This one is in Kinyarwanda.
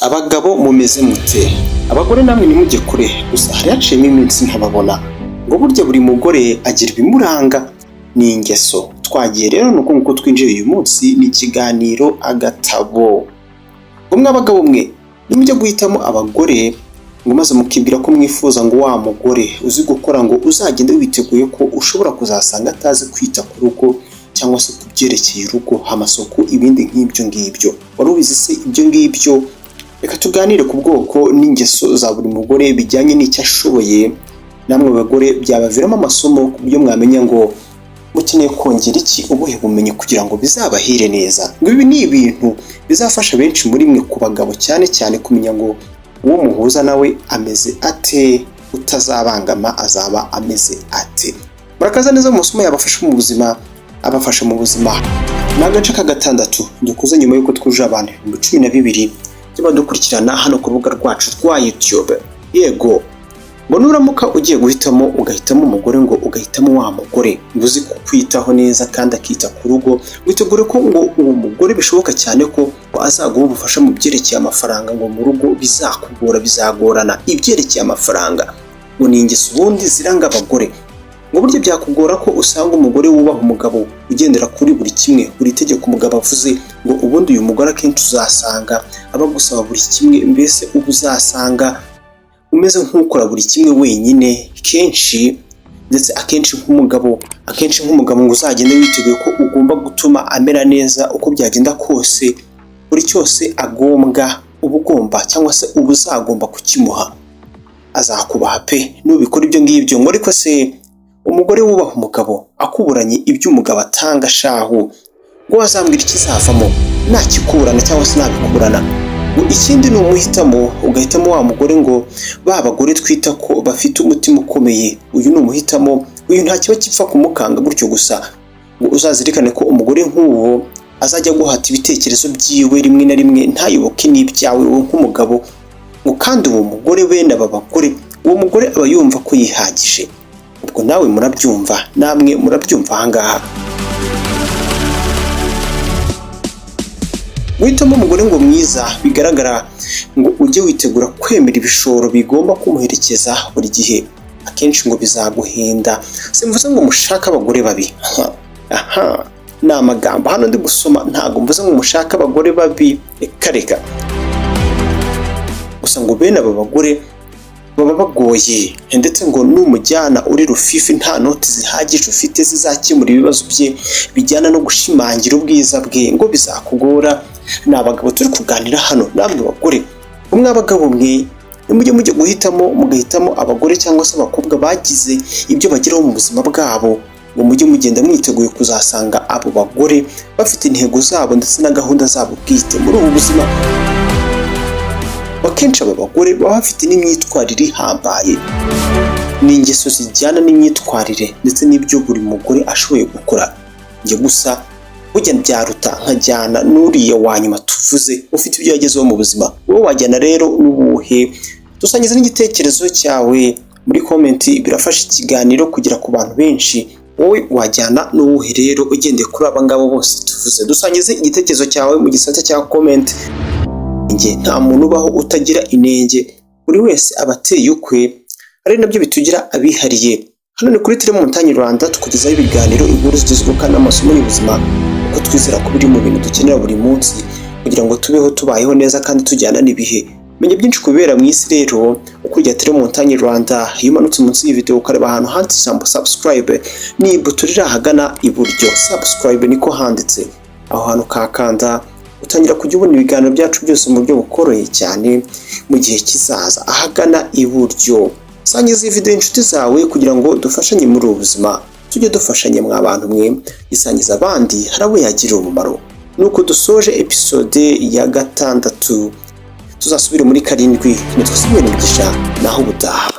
Abagabo mumeze mute? Abagore namwe nimujye kure, gusa hari haciyemo iminsi ntababona ngo burya buri mugore agira ibimuranga n'ingeso. Twagiye rero nuko nkuko twinjiye uyu munsi n'ikiganiro agatabo. Umwe abagabo mwe nimujye guhitamo abagore ngo maze mukibwira ko mwifuza ngo wa mugore uzi gukora ngo uzagende witeguye ko ushobora kuzasanga atazi kwita ku rugo cyangwa se kubyerekeye urugo, amasoko, ibindi nk'ibyo ngibyo. Wari ubizi se ibyo ngibyo? Reka tuganire ku bwoko n'ingeso za buri mugore bijyanye n'icyo ashoboye. Namwe bagore byabaviramo amasomo ku buryo mwamenya ngo mukeneye kongera iki, ubuhe bumenyi kugira ngo bizabahire neza. Ngo ibi ni ibintu bizafasha benshi muri mwe ku bagabo cyane cyane kumenya ngo uwo muhuza nawe ameze ate, utazabangama azaba ameze ate. Murakaza neza mu masomo yabafasha mu buzima, abafasha mu buzima. Ni agace ka gatandatu dukuze nyuma y'uko twuje abantu 12 badukurikirana hano ku rubuga rwacu rwa YouTube. Yego, ngo nuramuka ugiye guhitamo ugahitamo umugore ngo ugahitamo wa mugore uzi kukwitaho neza kandi akita ku rugo, witegure ko ngo uwo mugore bishoboka cyane ko azaguha ubufasha mu byerekeye amafaranga, ngo mu rugo bizakugora, bizagorana ibyerekeye amafaranga. Ngo ni ingeso ubundi ziranga abagore. Ngo buryo byakugora ko usanga umugore wubaha umugabo ugendera kuri buri kimwe, buri tegeko umugabo avuze, ngo ubundi uyu mugore akenshi uzasanga aba gusaba buri kimwe, mbese ubu uzasanga umeze nk'ukora buri kimwe wenyine kenshi, ndetse akenshi nk'umugabo ngo uzagende witeguye ko ugomba gutuma amera neza uko byagenda kose, buri cyose agombwa uba ugomba cyangwa se uba uzagomba kukimuha. Azakubaha pe nubikora ibyo ngibyo. Ngo ariko se umugore wubaha umugabo akuburanye ibyo umugabo atanga shahu, ngo wazambwira ikizavamo nakikuburana cyangwa se nabikuburana. Ikindi ni umuhitamo, ugahitamo wa mugore ngo ba bagore twita ko bafite umutima ukomeye. Uyu ni umuhitamo, uyu nta kiba kipfa kumukanga gutyo gusa. Ngo uzazirikane ko umugore nk'uwo azajya guhata ibitekerezo byiwe rimwe na rimwe, ntayoboke n'ibyawe wowe nk'umugabo. Ngo kandi uwo mugore bene aba bagore, uwo mugore aba yumva ko yihagije. Ubwo nawe murabyumva, namwe murabyumva ahangaha. Guhitamo umugore ngo mwiza bigaragara ngo ujye witegura kwemera ibishoro bigomba kumuherekeza buri gihe. Akenshi ngo bizaguhenda. Simvuze ngo mushaka abagore babi, ni amagambo hano ndi gusoma, ntabwo mvuze ngo mushaka abagore babi, reka. Gusa ngo bene aba bagore baba bagoye, ndetse ngo numujyana uri rufifi nta noti zihagije ufite zizakemura ibibazo bye bijyana no gushimangira ubwiza bwe, ngo bizakugora. Ni abagabo turi kuganira hano. Namwe bagore, umwe abagabo mwe nimujye guhitamo, mugahitamo abagore cyangwa se abakobwa bagize ibyo bageraho mu buzima bwabo, ngo mujye mugenda mwiteguye kuzasanga abo bagore bafite intego zabo ndetse na gahunda zabo bwite muri ubu buzima. Akenshi aba bagore baba bafite n'imyitwarire ihambaye, n'ingeso zijyana n'imyitwarire ndetse n'ibyo buri mugore ashoboye gukora. Njye gusa burya byaruta nkajyana n'uriya wa nyuma tuvuze ufite ibyo yagezeho mu buzima. Wowe wajyana rero n'ubuhe? Dusangiza n'igitekerezo cyawe muri komenti, birafasha ikiganiro kugera ku bantu benshi. Wowe wajyana n'ubuhe rero ugendeye kuri aba ngabo bose tuvuze? Dusangize igitekerezo cyawe mu gisata cya komenti. Nta muntu ubaho utagira inenge, buri wese aba ateye ukwe, ari nabyo bitugira abihariye. Hano ni kuri Telemontagne Rwanda, tukugezaho ibiganiro, inkuru zigezweho kandi n'amasomo y'ubuzima, uko twizera ko biri mu bintu dukenera buri munsi kugira ngo tubeho tubayeho neza kandi tujyana n'ibihe. Menya byinshi kubera mu isi rero ukurya Telemontagne Rwanda. Iyo umanutse munsi y'iyi video ukareba ahantu handitse ijambo subscribe, ni ibuto riri ahagana iburyo. Subscribe niko handitse, aho hantu kakanda utangira kujya ubona ibiganiro byacu byose mu buryo bukoroheye cyane mu gihe kizaza ahagana iburyo. Sangiza iyi video inshuti zawe kugira ngo dufashanye muri ubu buzima, tujye dufashanye mwa bantu mwe, isangiza abandi hari abo yagirira umumaro. Nuko dusoje episode ya 6, tuzasubire muri 7, nitwe Samuel Mugisha naho ubutaha.